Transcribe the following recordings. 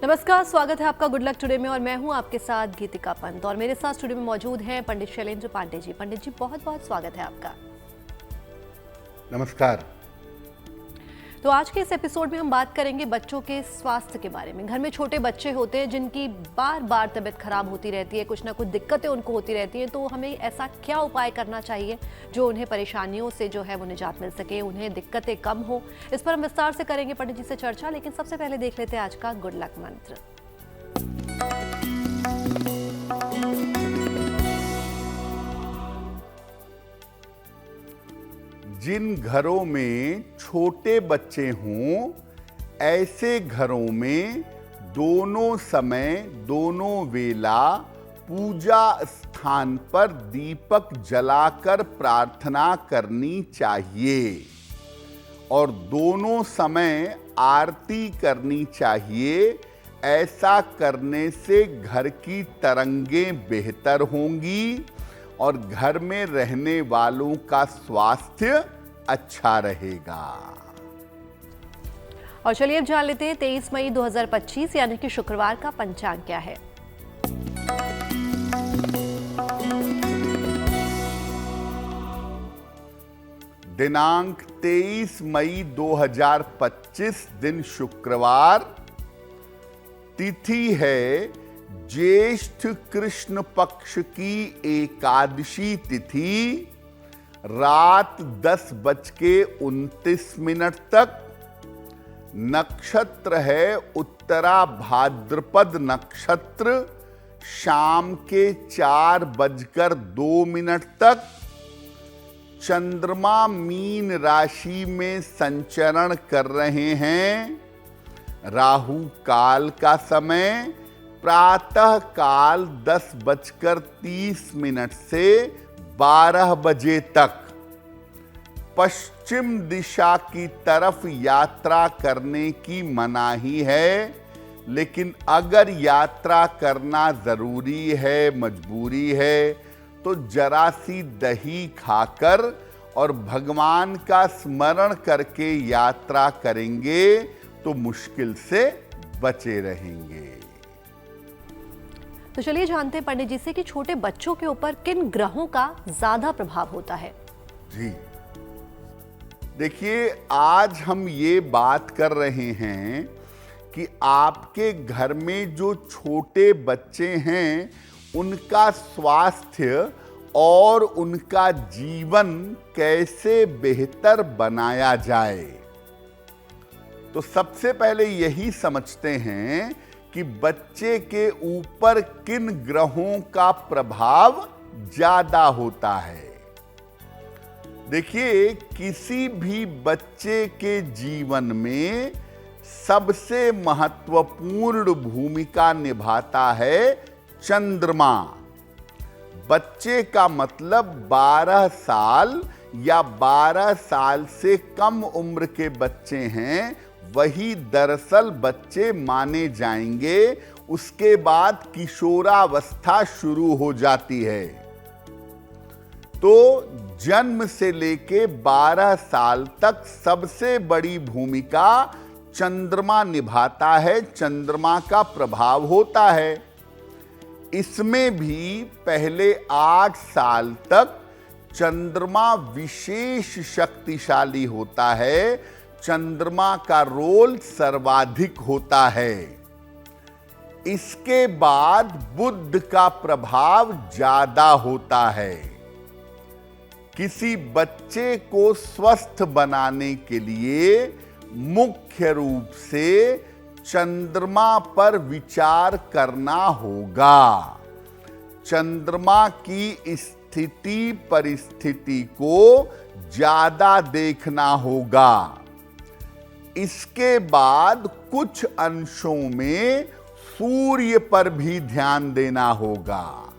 नमस्कार, स्वागत है आपका गुड लक टुडे में और मैं हूं आपके साथ गीतिका पंत और मेरे साथ स्टूडियो में मौजूद हैं पंडित शैलेंद्र पांडे जी। पंडित जी, बहुत बहुत स्वागत है आपका। नमस्कार। तो आज के इस एपिसोड में हम बात करेंगे बच्चों के स्वास्थ्य के बारे में। घर में छोटे बच्चे होते हैं जिनकी बार बार तबीयत खराब होती रहती है, कुछ ना कुछ दिक्कतें उनको होती रहती हैं, तो हमें ऐसा क्या उपाय करना चाहिए जो उन्हें परेशानियों से जो है वो निजात मिल सके, उन्हें दिक्कतें कम हो। इस पर हम विस्तार से करेंगे पंडित जी से चर्चा, लेकिन सबसे पहले देख लेते हैं आज का गुड लक मंत्र। जिन घरों में छोटे बच्चे हों, ऐसे घरों में दोनों समय दोनों वेला पूजा स्थान पर दीपक जलाकर प्रार्थना करनी चाहिए और दोनों समय आरती करनी चाहिए। ऐसा करने से घर की तरंगें बेहतर होंगी और घर में रहने वालों का स्वास्थ्य अच्छा रहेगा। और चलिए अब जान लेते हैं 23 मई 2025 यानी कि शुक्रवार का पंचांग क्या है। दिनांक 23 मई 2025 दिन शुक्रवार। तिथि है ज्येष्ठ कृष्ण पक्ष की एकादशी तिथि, रात 10:29 तक। नक्षत्र है उत्तरा भाद्रपद नक्षत्र, शाम के 4:02 तक। चंद्रमा मीन राशि में संचरण कर रहे हैं। राहु काल का समय प्रातः काल 10:30 से 12 बजे तक। पश्चिम दिशा की तरफ यात्रा करने की मनाही है, लेकिन अगर यात्रा करना जरूरी है, मजबूरी है, तो जरा सी दही खाकर और भगवान का स्मरण करके यात्रा करेंगे तो मुश्किल से बचे रहेंगे। तो चलिए जानते हैं पंडित जी से कि छोटे बच्चों के ऊपर किन ग्रहों का ज्यादा प्रभाव होता है। जी देखिए, आज हम ये बात कर रहे हैं कि आपके घर में जो छोटे बच्चे हैं उनका स्वास्थ्य और उनका जीवन कैसे बेहतर बनाया जाए। तो सबसे पहले यही समझते हैं कि बच्चे के ऊपर किन ग्रहों का प्रभाव ज्यादा होता है। देखिए, किसी भी बच्चे के जीवन में सबसे महत्वपूर्ण भूमिका निभाता है चंद्रमा। बच्चे का मतलब 12 साल या 12 साल से कम उम्र के बच्चे हैं, वही दरअसल बच्चे माने जाएंगे। उसके बाद किशोरावस्था शुरू हो जाती है। तो जन्म से लेके 12 साल तक सबसे बड़ी भूमिका चंद्रमा निभाता है, चंद्रमा का प्रभाव होता है। इसमें भी पहले 8 साल तक चंद्रमा विशेष शक्तिशाली होता है, चंद्रमा का रोल सर्वाधिक होता है। इसके बाद बुध का प्रभाव ज्यादा होता है। किसी बच्चे को स्वस्थ बनाने के लिए मुख्य रूप से चंद्रमा पर विचार करना होगा। चंद्रमा की स्थिति परिस्थिति को ज्यादा देखना होगा। इसके बाद कुछ अंशों में सूर्य पर भी ध्यान देना होगा।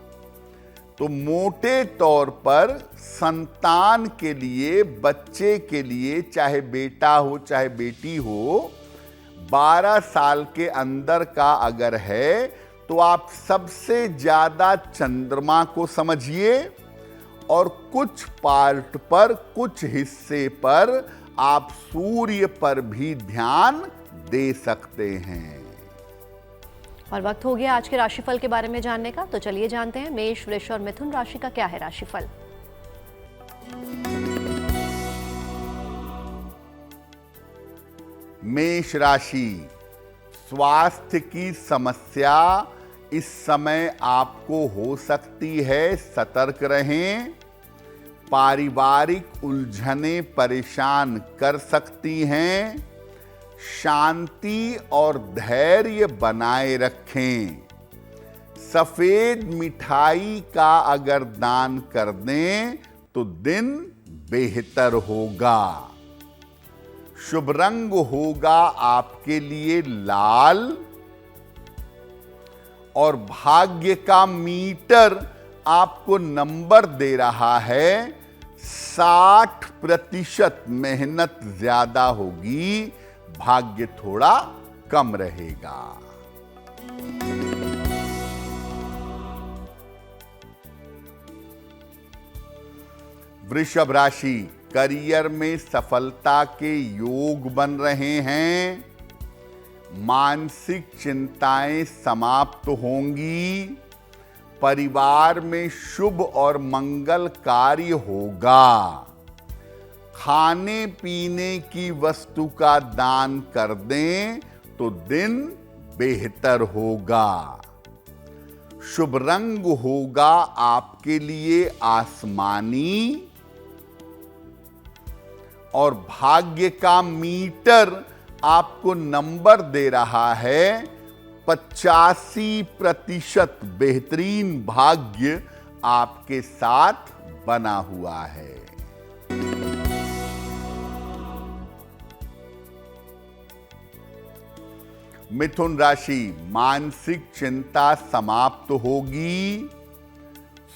तो मोटे तौर पर संतान के लिए, बच्चे के लिए, चाहे बेटा हो चाहे बेटी हो, 12 साल के अंदर का अगर है तो आप सबसे ज्यादा चंद्रमा को समझिए और कुछ पार्ट पर, कुछ हिस्से पर आप सूर्य पर भी ध्यान दे सकते हैं। और वक्त हो गया आज के राशिफल के बारे में जानने का, तो चलिए जानते हैं मेष, वृष और मिथुन राशि का क्या है राशिफल। मेष राशि, स्वास्थ्य की समस्या इस समय आपको हो सकती है, सतर्क रहें। पारिवारिक उलझनें परेशान कर सकती हैं। शांति और धैर्य बनाए रखें। सफेद मिठाई का अगर दान कर दें तो दिन बेहतर होगा। शुभ रंग होगा आपके लिए लाल और भाग्य का मीटर आपको नंबर दे रहा है 60%। मेहनत ज्यादा होगी, भाग्य थोड़ा कम रहेगा। वृषभ राशि, करियर में सफलता के योग बन रहे हैं। मानसिक चिंताएं समाप्त होंगी। परिवार में शुभ और मंगल कार्य होगा। खाने पीने की वस्तु का दान कर दें तो दिन बेहतर होगा। शुभ रंग होगा आपके लिए आसमानी और भाग्य का मीटर आपको नंबर दे रहा है 85%। बेहतरीन भाग्य आपके साथ बना हुआ है। मिथुन राशि, मानसिक चिंता समाप्त होगी।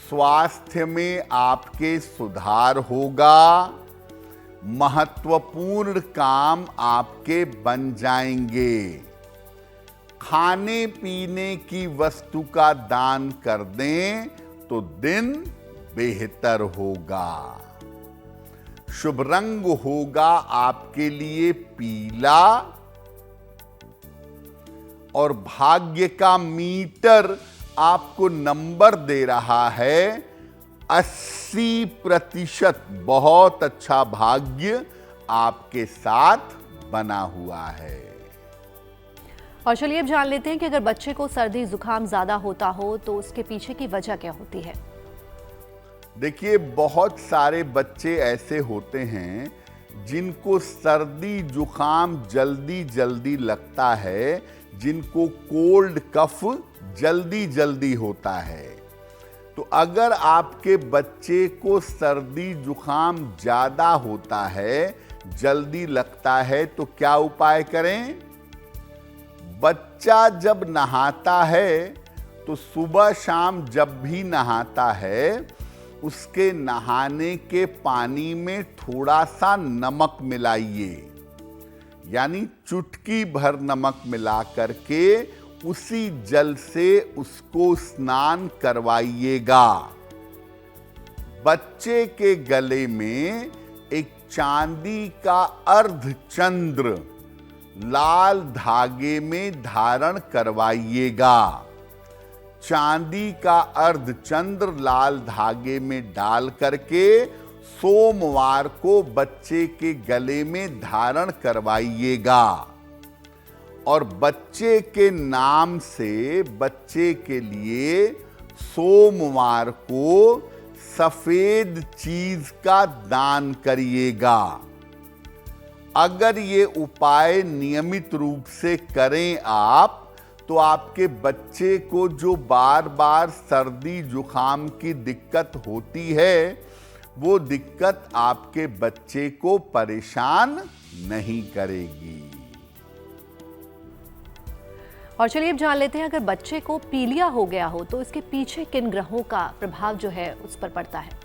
स्वास्थ्य में आपके सुधार होगा। महत्वपूर्ण काम आपके बन जाएंगे। खाने पीने की वस्तु का दान कर दें तो दिन बेहतर होगा। शुभ रंग होगा आपके लिए पीला और भाग्य का मीटर आपको नंबर दे रहा है 80%। बहुत अच्छा भाग्य आपके साथ बना हुआ है। और चलिए अब जान लेते हैं कि अगर बच्चे को सर्दी जुकाम ज्यादा होता हो तो उसके पीछे की वजह क्या होती है। देखिए, बहुत सारे बच्चे ऐसे होते हैं जिनको सर्दी जुकाम जल्दी जल्दी लगता है, जिनको कोल्ड कफ जल्दी जल्दी होता है। तो अगर आपके बच्चे को सर्दी जुकाम ज्यादा होता है, जल्दी लगता है, तो क्या उपाय करें? बच्चा जब नहाता है तो सुबह शाम जब भी नहाता है, उसके नहाने के पानी में थोड़ा सा नमक मिलाइए, यानी चुटकी भर नमक मिला करके उसी जल से उसको स्नान करवाइएगा। बच्चे के गले में एक चांदी का अर्धचंद्र लाल धागे में धारण करवाइएगा। चांदी का अर्धचंद्र लाल धागे में डाल करके सोमवार को बच्चे के गले में धारण करवाइएगा और बच्चे के नाम से बच्चे के लिए सोमवार को सफेद चीज का दान करिएगा। अगर ये उपाय नियमित रूप से करें आप, तो आपके बच्चे को जो बार बार सर्दी जुकाम की दिक्कत होती है, वो दिक्कत आपके बच्चे को परेशान नहीं करेगी। और चलिए अब जान लेते हैं अगर बच्चे को पीलिया हो गया हो तो इसके पीछे किन ग्रहों का प्रभाव जो है उस पर पड़ता है।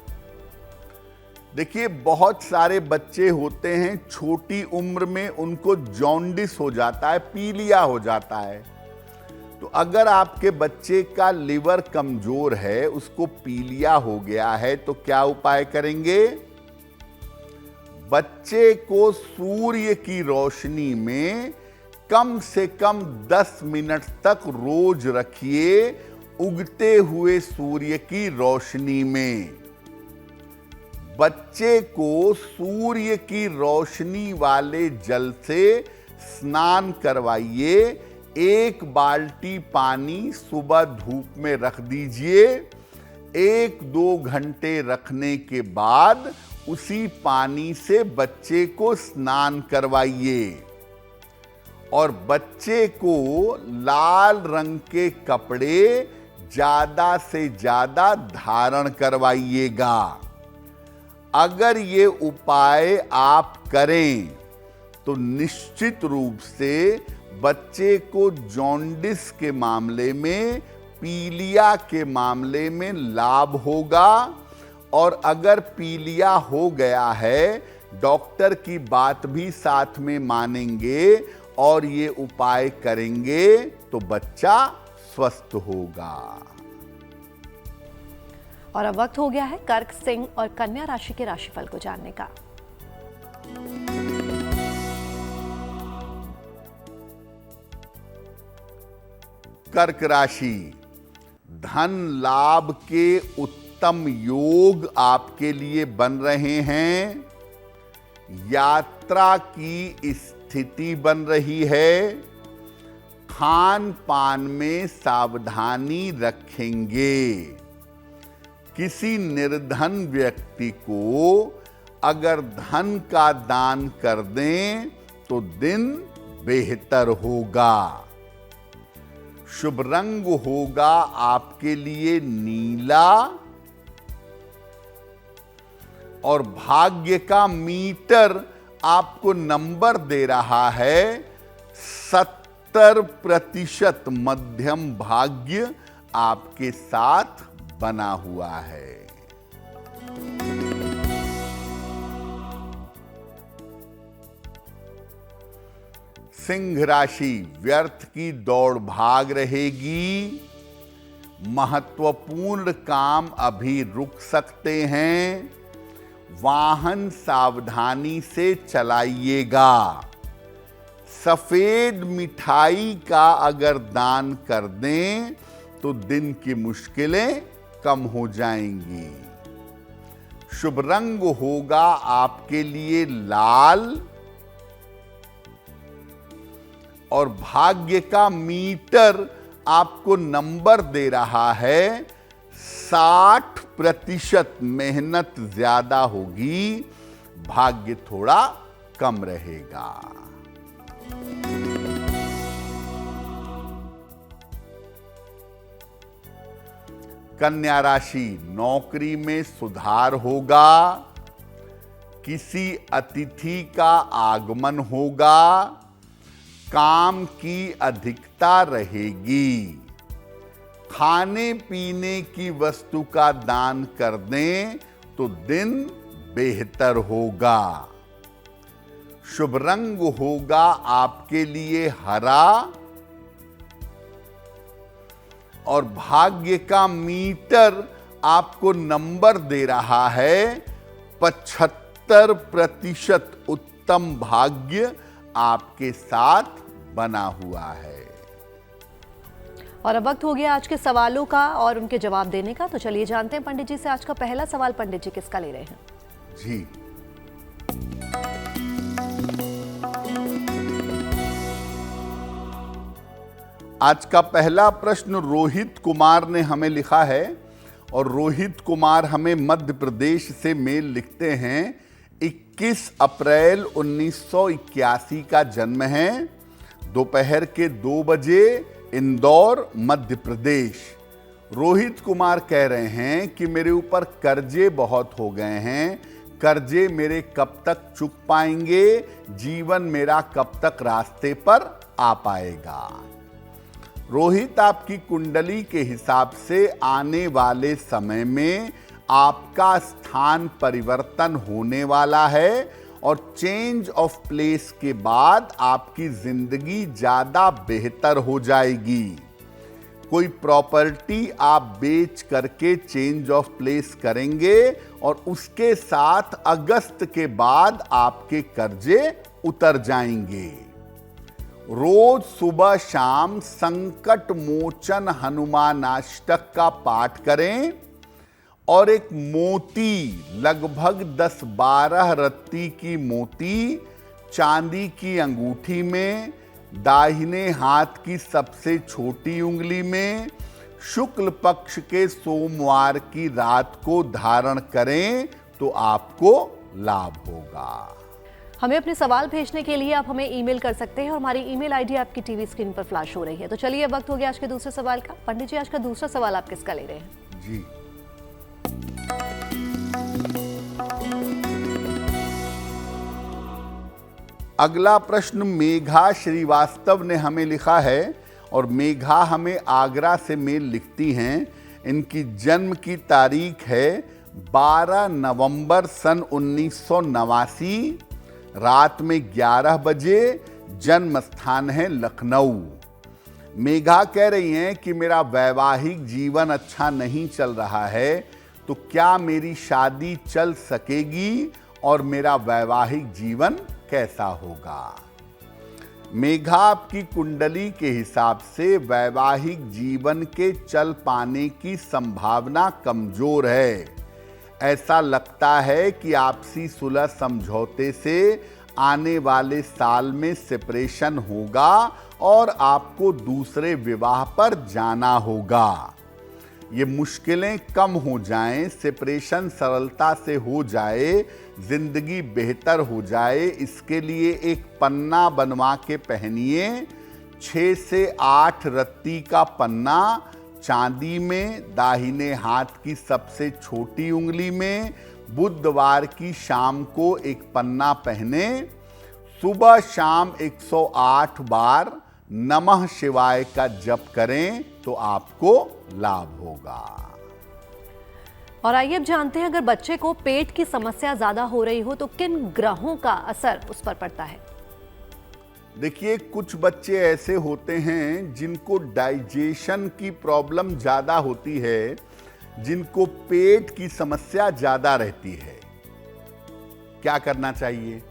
देखिए, बहुत सारे बच्चे होते हैं छोटी उम्र में उनको जॉन्डिस हो जाता है, पीलिया हो जाता है। तो अगर आपके बच्चे का लिवर कमजोर है, उसको पीलिया हो गया है, तो क्या उपाय करेंगे? बच्चे को सूर्य की रोशनी में कम से कम 10 मिनट तक रोज रखिए उगते हुए सूर्य की रोशनी में। बच्चे को सूर्य की रोशनी वाले जल से स्नान करवाइए। 1 बाल्टी पानी सुबह धूप में रख दीजिए। 1-2 घंटे रखने के बाद उसी पानी से बच्चे को स्नान करवाइए और बच्चे को लाल रंग के कपड़े ज्यादा से ज्यादा धारण करवाइएगा। अगर ये उपाय आप करें तो निश्चित रूप से बच्चे को जॉन्डिस के मामले में, पीलिया के मामले में लाभ होगा। और अगर पीलिया हो गया है, डॉक्टर की बात भी साथ में मानेंगे और ये उपाय करेंगे तो बच्चा स्वस्थ होगा। और अब वक्त हो गया है कर्क, सिंह और कन्या राशि के राशिफल को जानने का। कर्क राशि, धन लाभ के उत्तम योग आपके लिए बन रहे हैं। यात्रा की स्थिति बन रही है। खान पान में सावधानी रखेंगे। किसी निर्धन व्यक्ति को अगर धन का दान कर दें तो दिन बेहतर होगा। शुभ रंग होगा आपके लिए नीला और भाग्य का मीटर आपको नंबर दे रहा है 70% मध्यम भाग्य आपके साथ बना हुआ है। सिंह राशि, व्यर्थ की दौड़ भाग रहेगी। महत्वपूर्ण काम अभी रुक सकते हैं। वाहन सावधानी से चलाइएगा। सफेद मिठाई का अगर दान कर दें तो दिन की मुश्किलें कम हो जाएंगी। शुभ रंग होगा आपके लिए लाल और भाग्य का मीटर आपको नंबर दे रहा है 60%। मेहनत ज्यादा होगी, भाग्य थोड़ा कम रहेगा। कन्या राशि, नौकरी में सुधार होगा। किसी अतिथि का आगमन होगा। काम की अधिकता रहेगी। खाने पीने की वस्तु का दान कर दें तो दिन बेहतर होगा। शुभ रंग होगा आपके लिए हरा और भाग्य का मीटर आपको नंबर दे रहा है 75%। उत्तम भाग्य आपके साथ बना हुआ है। और अब वक्त हो गया आज के सवालों का और उनके जवाब देने का। तो चलिए जानते हैं पंडित जी से आज का पहला सवाल पंडित जी किसका ले रहे हैं। जी, आज का पहला प्रश्न रोहित कुमार ने हमें लिखा है और रोहित कुमार हमें मध्य प्रदेश से मेल लिखते हैं। 21 अप्रैल 1981 का जन्म है। दोपहर के 2 बजे इंदौर, मध्य प्रदेश। रोहित कुमार कह रहे हैं कि मेरे ऊपर कर्जे बहुत हो गए हैं। कर्जे मेरे कब तक चुक पाएंगे? जीवन मेरा कब तक रास्ते पर आ पाएगा? रोहित, आपकी कुंडली के हिसाब से आने वाले समय में आपका स्थान परिवर्तन होने वाला है और चेंज ऑफ प्लेस के बाद आपकी जिंदगी ज्यादा बेहतर हो जाएगी। कोई प्रॉपर्टी आप बेच करके चेंज ऑफ प्लेस करेंगे और उसके साथ अगस्त के बाद आपके कर्जे उतर जाएंगे। रोज सुबह शाम संकट मोचन हनुमानाष्टक का पाठ करें और एक मोती, लगभग 10-12 रत्ती की मोती चांदी की अंगूठी में, दाहिने हाथ की सबसे छोटी उंगली में, शुक्ल पक्ष के सोमवार की रात को धारण करें तो आपको लाभ होगा। हमें अपने सवाल भेजने के लिए आप हमें ईमेल कर सकते हैं और हमारी ईमेल आईडी आपकी टीवी स्क्रीन पर फ्लैश हो रही है। तो चलिए वक्त हो गया आज के दूसरे सवाल का। पंडित जी, आज का दूसरा सवाल आप किसका ले रहे हैं? जी, अगला प्रश्न मेघा श्रीवास्तव ने हमें लिखा है और मेघा हमें आगरा से मेल लिखती हैं। इनकी जन्म की तारीख है 12 नवंबर सन 1989, रात में 11 बजे, जन्म स्थान है लखनऊ। मेघा कह रही हैं कि मेरा वैवाहिक जीवन अच्छा नहीं चल रहा है, तो क्या मेरी शादी चल सकेगी और मेरा वैवाहिक जीवन कैसा होगा? मेघा, आपकी कुंडली के हिसाब से वैवाहिक जीवन के चल पाने की संभावना कमजोर है। ऐसा लगता है कि आपसी सुलह समझौते से आने वाले साल में सेपरेशन होगा और आपको दूसरे विवाह पर जाना होगा। ये मुश्किलें कम हो जाएं, सेपरेशन सरलता से हो जाए, जिंदगी बेहतर हो जाए, इसके लिए एक पन्ना बनवा के पहनिए। 6 से 8 रत्ती का पन्ना चांदी में, दाहिने हाथ की सबसे छोटी उंगली में, बुधवार की शाम को एक पन्ना पहने। सुबह शाम 108 बार नमः शिवाय का जप करें तो आपको लाभ होगा। और आइए अब जानते हैं, अगर बच्चे को पेट की समस्या ज्यादा हो रही हो तो किन ग्रहों का असर उस पर पड़ता है? देखिए, कुछ बच्चे ऐसे होते हैं जिनको डाइजेशन की प्रॉब्लम ज्यादा होती है, जिनको पेट की समस्या ज्यादा रहती है। क्या करना चाहिए?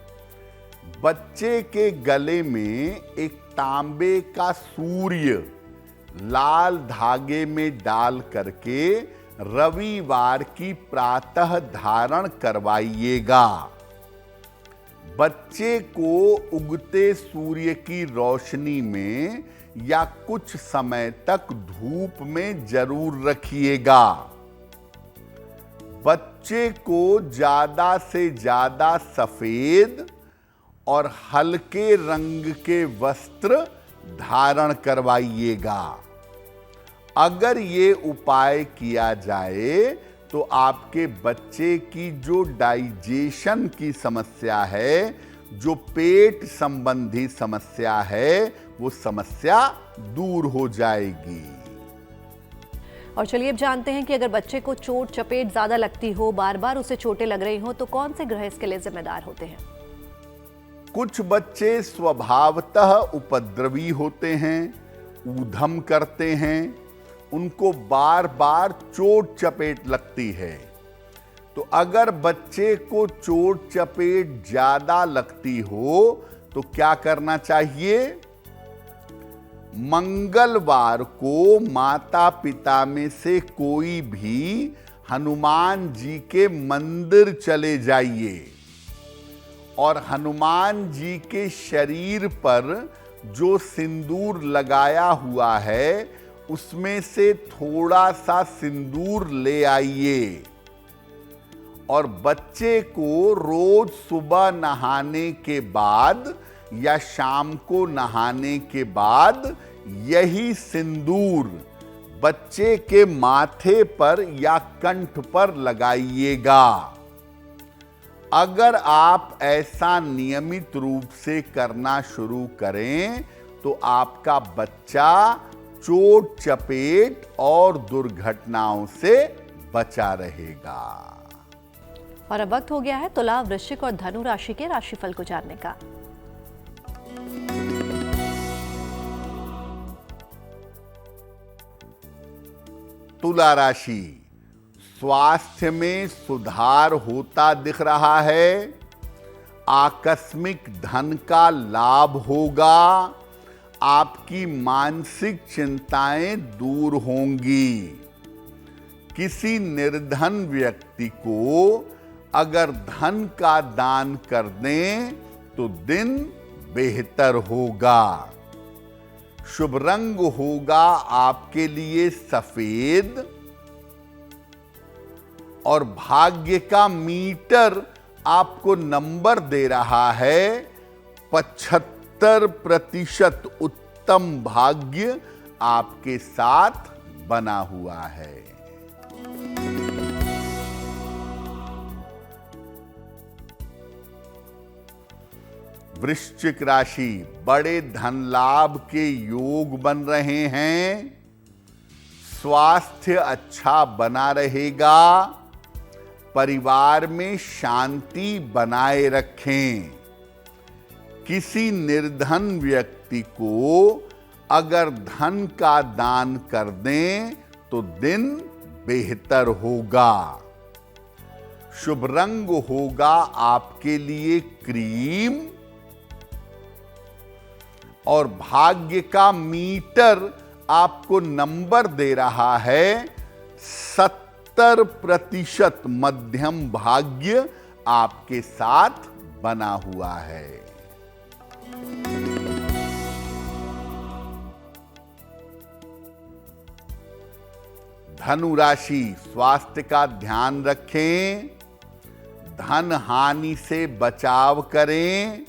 बच्चे के गले में एक तांबे का सूर्य लाल धागे में डाल करके रविवार की प्रातः धारण करवाइएगा। बच्चे को उगते सूर्य की रोशनी में या कुछ समय तक धूप में जरूर रखिएगा। बच्चे को ज्यादा से ज्यादा सफेद और हल्के रंग के वस्त्र धारण करवाइएगा। अगर ये उपाय किया जाए तो आपके बच्चे की जो डाइजेशन की समस्या है, जो पेट संबंधी समस्या है, वो समस्या दूर हो जाएगी। और चलिए अब जानते हैं कि अगर बच्चे को चोट चपेट ज्यादा लगती हो, बार बार उसे चोटें लग रही हो, तो कौन से ग्रह इसके लिए जिम्मेदार होते हैं? कुछ बच्चे स्वभावतः उपद्रवी होते हैं, ऊधम करते हैं, उनको बार बार चोट चपेट लगती है। तो अगर बच्चे को चोट चपेट ज्यादा लगती हो तो क्या करना चाहिए? मंगलवार को माता पिता में से कोई भी हनुमान जी के मंदिर चले जाइए और हनुमान जी के शरीर पर जो सिंदूर लगाया हुआ है उसमें से थोड़ा सा सिंदूर ले आइए और बच्चे को रोज सुबह नहाने के बाद या शाम को नहाने के बाद यही सिंदूर बच्चे के माथे पर या कंठ पर लगाइएगा। अगर आप ऐसा नियमित रूप से करना शुरू करें तो आपका बच्चा चोट चपेट और दुर्घटनाओं से बचा रहेगा। और अब वक्त हो गया है तुला, वृश्चिक और धनु राशि के राशिफल को जानने का। तुला राशि, स्वास्थ्य में सुधार होता दिख रहा है। आकस्मिक धन का लाभ होगा। आपकी मानसिक चिंताएं दूर होंगी। किसी निर्धन व्यक्ति को अगर धन का दान कर दें तो दिन बेहतर होगा। शुभ रंग होगा आपके लिए सफेद और भाग्य का मीटर आपको नंबर दे रहा है 75% उत्तम भाग्य आपके साथ बना हुआ है। वृश्चिक राशि, बड़े धन लाभ के योग बन रहे हैं। स्वास्थ्य अच्छा बना रहेगा। परिवार में शांति बनाए रखें। किसी निर्धन व्यक्ति को अगर धन का दान कर दें तो दिन बेहतर होगा। शुभ रंग होगा आपके लिए क्रीम और भाग्य का मीटर आपको नंबर दे रहा है 70% मध्यम भाग्य आपके साथ बना हुआ है। धनु राशि, स्वास्थ्य का ध्यान रखें। धन हानि से बचाव करें।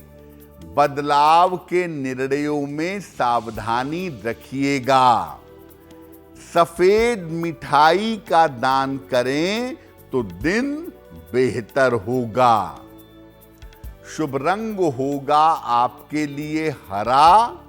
बदलाव के निर्णयों में सावधानी रखिएगा। सफेद मिठाई का दान करें तो दिन बेहतर होगा। शुभ रंग होगा आपके लिए हरा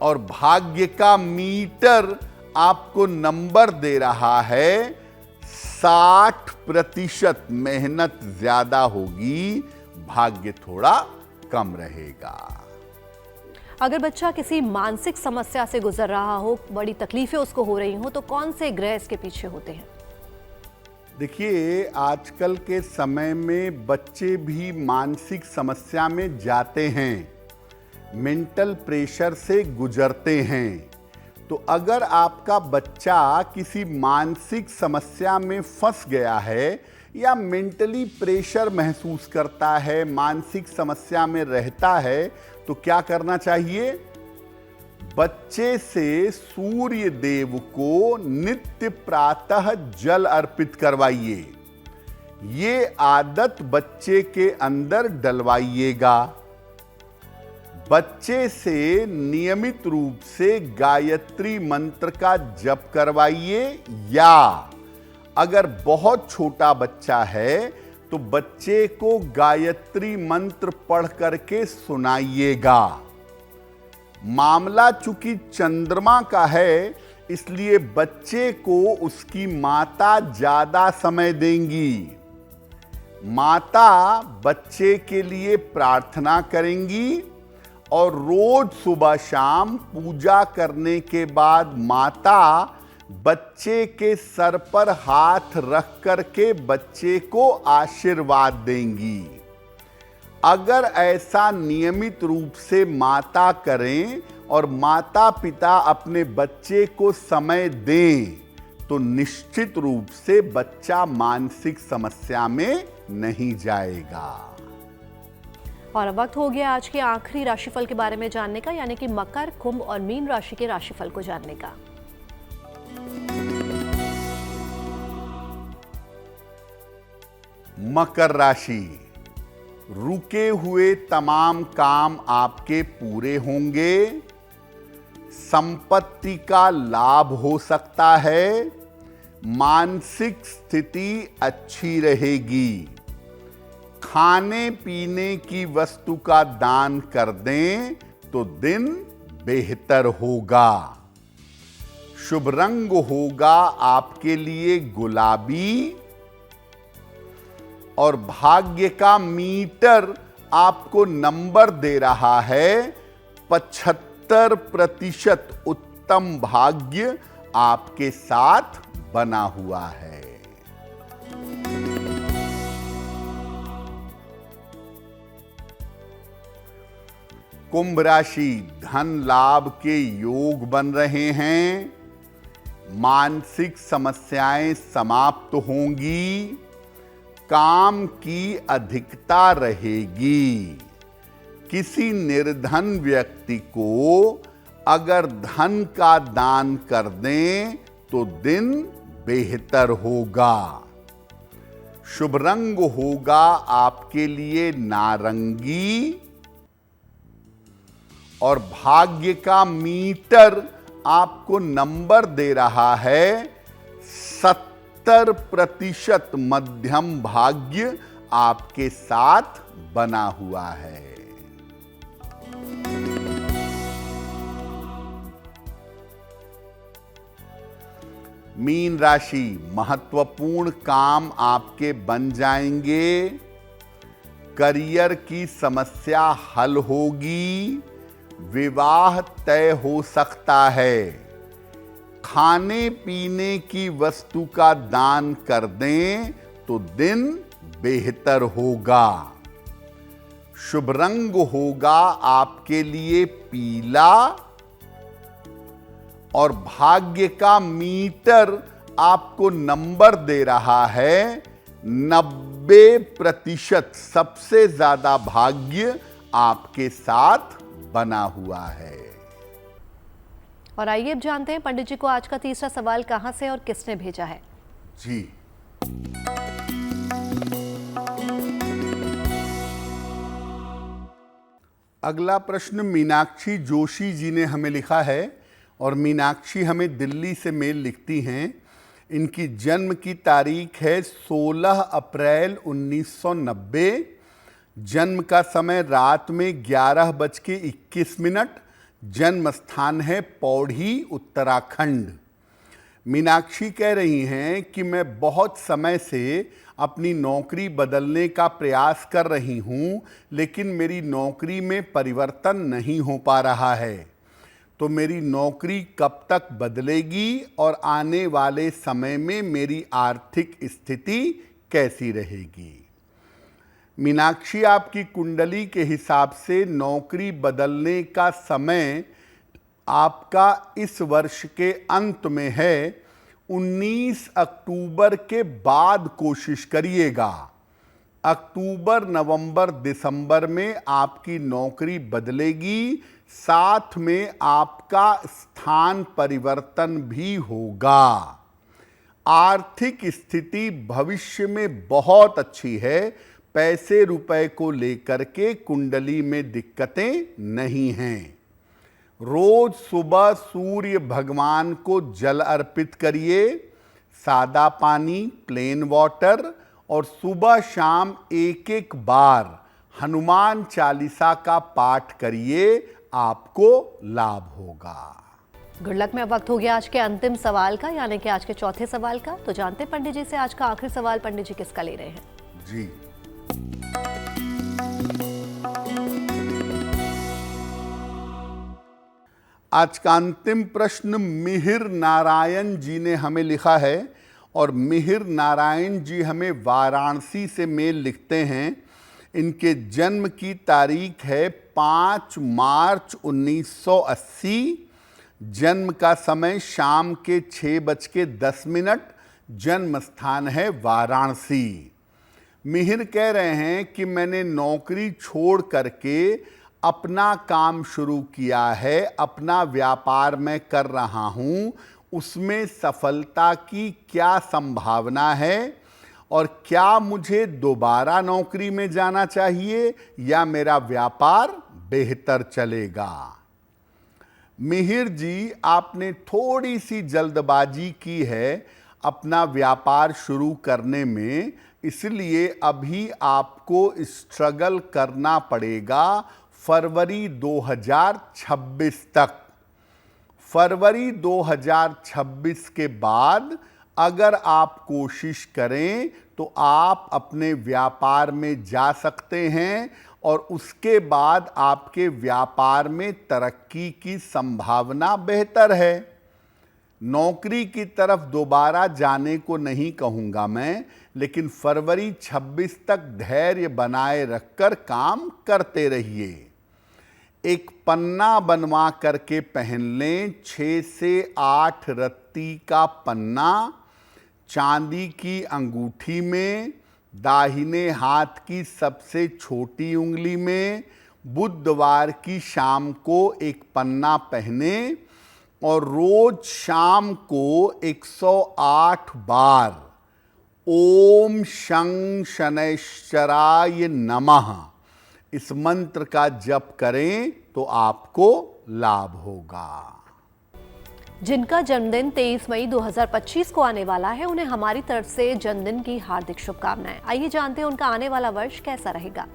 और भाग्य का मीटर आपको नंबर दे रहा है 60%। मेहनत ज्यादा होगी, भाग्य थोड़ा कम रहेगा। अगर बच्चा किसी मानसिक समस्या से गुजर रहा हो, बड़ी तकलीफें उसको हो रही हो, तो कौन से ग्रह इसके पीछे होते हैं? देखिए, आजकल के समय में बच्चे भी मानसिक समस्या में जाते हैं, मेंटल प्रेशर से गुजरते हैं। तो अगर आपका बच्चा किसी मानसिक समस्या में फंस गया है या मेंटली प्रेशर महसूस करता है, मानसिक समस्या में रहता है, तो क्या करना चाहिए? बच्चे से सूर्य देव को नित्य प्रातः जल अर्पित करवाइए। ये आदत बच्चे के अंदर डलवाइएगा। बच्चे से नियमित रूप से गायत्री मंत्र का जप करवाइए, या अगर बहुत छोटा बच्चा है तो बच्चे को गायत्री मंत्र पढ़ करके सुनाइएगा। मामला चूंकि चंद्रमा का है, इसलिए बच्चे को उसकी माता ज्यादा समय देंगी। माता बच्चे के लिए प्रार्थना करेंगी और रोज सुबह शाम पूजा करने के बाद माता बच्चे के सर पर हाथ रख करके बच्चे को आशीर्वाद देंगी। अगर ऐसा नियमित रूप से माता करें और माता पिता अपने बच्चे को समय दें तो निश्चित रूप से बच्चा मानसिक समस्या में नहीं जाएगा। और अब वक्त हो गया आज के आखिरी राशिफल के बारे में जानने का, यानी कि मकर, कुंभ और मीन राशि के राशिफल को जानने का। मकर राशि, रुके हुए तमाम काम आपके पूरे होंगे। संपत्ति का लाभ हो सकता है। मानसिक स्थिति अच्छी रहेगी। खाने पीने की वस्तु का दान कर दें तो दिन बेहतर होगा। शुभ रंग होगा आपके लिए गुलाबी और भाग्य का मीटर आपको नंबर दे रहा है 75% उत्तम भाग्य आपके साथ बना हुआ है। कुंभ राशि, धन लाभ के योग बन रहे हैं। मानसिक समस्याएं समाप्त होंगी। काम की अधिकता रहेगी। किसी निर्धन व्यक्ति को अगर धन का दान कर दें तो दिन बेहतर होगा। शुभ रंग होगा आपके लिए नारंगी और भाग्य का मीटर आपको नंबर दे रहा है 70% मध्यम भाग्य आपके साथ बना हुआ है। मीन राशि, महत्वपूर्ण काम आपके बन जाएंगे। करियर की समस्या हल होगी। विवाह तय हो सकता है। खाने पीने की वस्तु का दान कर दें तो दिन बेहतर होगा। शुभ रंग होगा आपके लिए पीला और भाग्य का मीटर आपको नंबर दे रहा है 90%। सबसे ज्यादा भाग्य आपके साथ बना हुआ है। और आइए अब जानते हैं पंडित जी को आज का तीसरा सवाल कहां से और किसने भेजा है। जी, अगला प्रश्न मीनाक्षी जोशी जी ने हमें लिखा है और मीनाक्षी हमें दिल्ली से मेल लिखती हैं। इनकी जन्म की तारीख है 16 अप्रैल 1990। जन्म का समय रात में 11:21। जन्म स्थान है पौड़ी, उत्तराखंड। मीनाक्षी कह रही हैं कि मैं बहुत समय से अपनी नौकरी बदलने का प्रयास कर रही हूं, लेकिन मेरी नौकरी में परिवर्तन नहीं हो पा रहा है। तो मेरी नौकरी कब तक बदलेगी और आने वाले समय में मेरी आर्थिक स्थिति कैसी रहेगी? मीनाक्षी, आपकी कुंडली के हिसाब से नौकरी बदलने का समय आपका इस वर्ष के अंत में है। 19 अक्टूबर के बाद कोशिश करिएगा। अक्टूबर, नवंबर, दिसंबर में आपकी नौकरी बदलेगी। साथ में आपका स्थान परिवर्तन भी होगा। आर्थिक स्थिति भविष्य में बहुत अच्छी है। पैसे रुपए को लेकर के कुंडली में दिक्कतें नहीं हैं। रोज सुबह सूर्य भगवान को जल अर्पित करिए, सादा पानी, प्लेन वाटर, और सुबह शाम एक बार हनुमान चालीसा का पाठ करिए, आपको लाभ होगा। गुड लक में वक्त हो गया आज के अंतिम सवाल का, यानी कि आज के चौथे सवाल का। तो जानते हैं पंडित जी से आज का आखिरी सवाल पंडित जी किसका ले रहे हैं। जी, आज का अंतिम प्रश्न मिहिर नारायण जी ने हमें लिखा है और मिहिर नारायण जी हमें वाराणसी से मेल लिखते हैं। इनके जन्म की तारीख है 5 मार्च 1980। जन्म का समय शाम के 6:10। जन्म स्थान है वाराणसी। मिहिर कह रहे हैं कि मैंने नौकरी छोड़ करके अपना काम शुरू किया है। अपना व्यापार मैं कर रहा हूं, उसमें सफलता की क्या संभावना है और क्या मुझे दोबारा नौकरी में जाना चाहिए या मेरा व्यापार बेहतर चलेगा? मिहिर जी, आपने थोड़ी सी जल्दबाजी की है अपना व्यापार शुरू करने में, इसलिए अभी आपको स्ट्रगल करना पड़ेगा फरवरी 2026 तक। फरवरी 2026 के बाद अगर आप कोशिश करें तो आप अपने व्यापार में जा सकते हैं और उसके बाद आपके व्यापार में तरक्की की संभावना बेहतर है। नौकरी की तरफ दोबारा जाने को नहीं कहूँगा मैं, लेकिन फरवरी 26 तक धैर्य बनाए रखकर काम करते रहिए। एक पन्ना बनवा करके पहन लें, 6 से 8 रत्ती का पन्ना चांदी की अंगूठी में, दाहिने हाथ की सबसे छोटी उंगली में। बुधवार की शाम को एक पन्ना पहने और रोज शाम को 108 बार ओम शं शनैश्चराय नमः इस मंत्र का जप करें तो आपको लाभ होगा। जिनका जन्मदिन 23 मई 2025 को आने वाला है, उन्हें हमारी तरफ से जन्मदिन की हार्दिक शुभकामनाएं। आइए जानते हैं उनका आने वाला वर्ष कैसा रहेगा।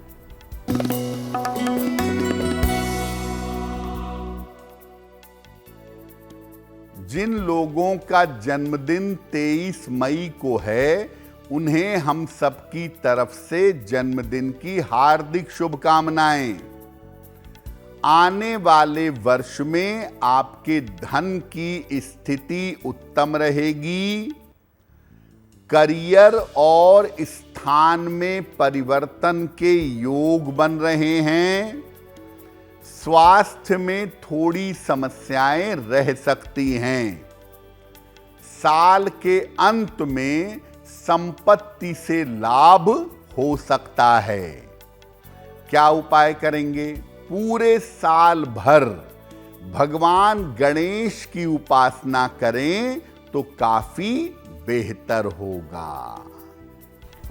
जिन लोगों का जन्मदिन 23 मई को है, उन्हें हम सबकी तरफ से जन्मदिन की हार्दिक शुभकामनाएं। आने वाले वर्ष में आपके धन की स्थिति उत्तम रहेगी। करियर और स्थान में परिवर्तन के योग बन रहे हैं। स्वास्थ्य में थोड़ी समस्याएं रह सकती हैं। साल के अंत में संपत्ति से लाभ हो सकता है। क्या उपाय करेंगे? पूरे साल भर भगवान गणेश की उपासना करें तो काफी बेहतर होगा।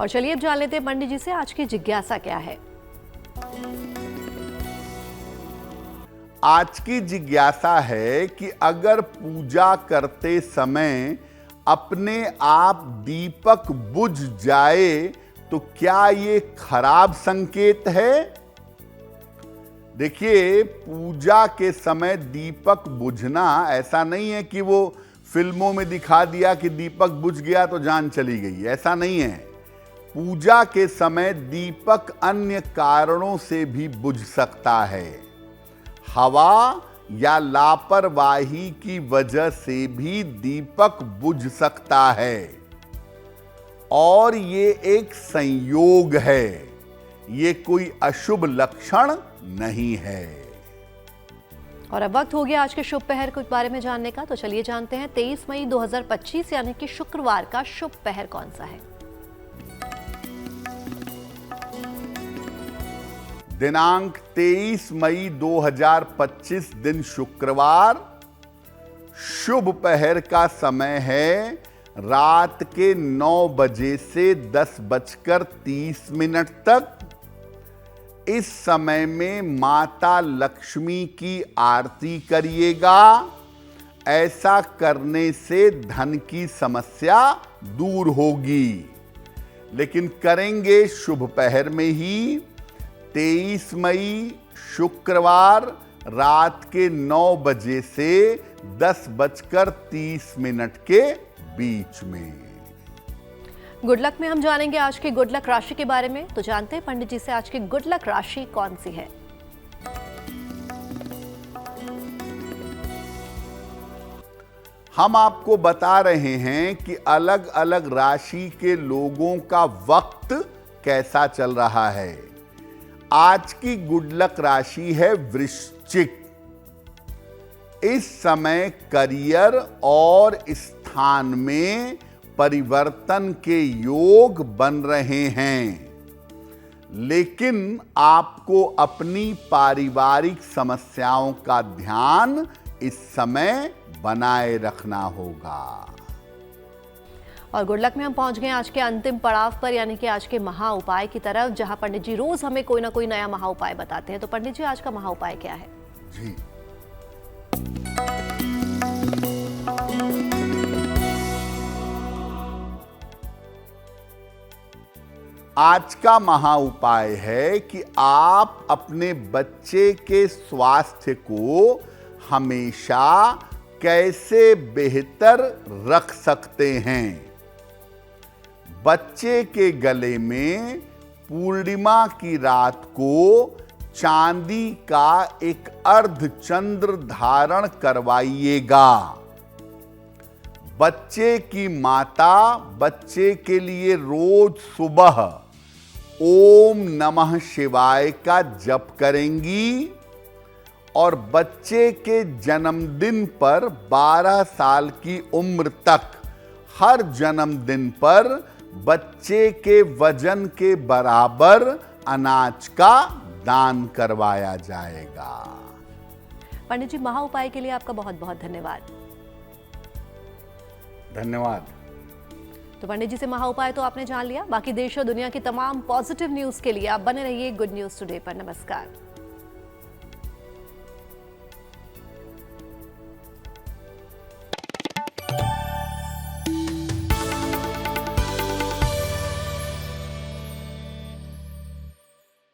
और चलिए अब जान लेते हैं पंडित जी से आज की जिज्ञासा क्या है। आज की जिज्ञासा है कि अगर पूजा करते समय अपने आप दीपक बुझ जाए तो क्या ये खराब संकेत है? देखिए, पूजा के समय दीपक बुझना ऐसा नहीं है कि वो फिल्मों में दिखा दिया कि दीपक बुझ गया तो जान चली गई, ऐसा नहीं है। पूजा के समय दीपक अन्य कारणों से भी बुझ सकता है। हवा या लापरवाही की वजह से भी दीपक बुझ सकता है और ये एक संयोग है, ये कोई अशुभ लक्षण नहीं है। और अब वक्त हो गया आज के शुभ पहर के बारे में जानने का, तो चलिए जानते हैं 23 मई 2025 यानी कि शुक्रवार का शुभ पहर कौन सा है। दिनांक 23 मई 2025 दिन शुक्रवार। शुभ पहर का समय है रात के 9 बजे से 10:30 तक। इस समय में माता लक्ष्मी की आरती करिएगा। ऐसा करने से धन की समस्या दूर होगी, लेकिन करेंगे शुभ पहर में ही। 23 मई शुक्रवार रात के 9 बजे से 10:30 के बीच में। गुड लक में हम जानेंगे आज की गुड लक राशि के बारे में, तो जानते हैं पंडित जी से आज की गुड लक राशि कौन सी है। हम आपको बता रहे हैं कि अलग अलग राशि के लोगों का वक्त कैसा चल रहा है। आज की गुड लक राशि है वृश्चिक। इस समय करियर और स्थान में परिवर्तन के योग बन रहे हैं, लेकिन आपको अपनी पारिवारिक समस्याओं का ध्यान इस समय बनाए रखना होगा। और गुड लक में हम पहुंच गए आज के अंतिम पड़ाव पर, यानी कि आज के महा उपाय की तरफ, जहां पंडित जी रोज हमें कोई ना कोई नया महा उपाय बताते हैं। तो पंडित जी आज का महा उपाय क्या है? जी, आज का महा उपाय है कि आप अपने बच्चे के स्वास्थ्य को हमेशा कैसे बेहतर रख सकते हैं। बच्चे के गले में पूर्णिमा की रात को चांदी का एक अर्धचंद्र धारण करवाइएगा। बच्चे की माता बच्चे के लिए रोज सुबह ओम नमः शिवाय का जप करेंगी और बच्चे के जन्मदिन पर 12 साल की उम्र तक हर जन्मदिन पर बच्चे के वजन के बराबर अनाज का दान करवाया जाएगा। पंडित जी, महा उपाय के लिए आपका बहुत बहुत धन्यवाद। धन्यवाद। तो पंडित जी से महा उपाय तो आपने जान लिया। बाकी देश और दुनिया की तमाम पॉजिटिव न्यूज के लिए आप बने रहिए गुड न्यूज टुडे पर। नमस्कार।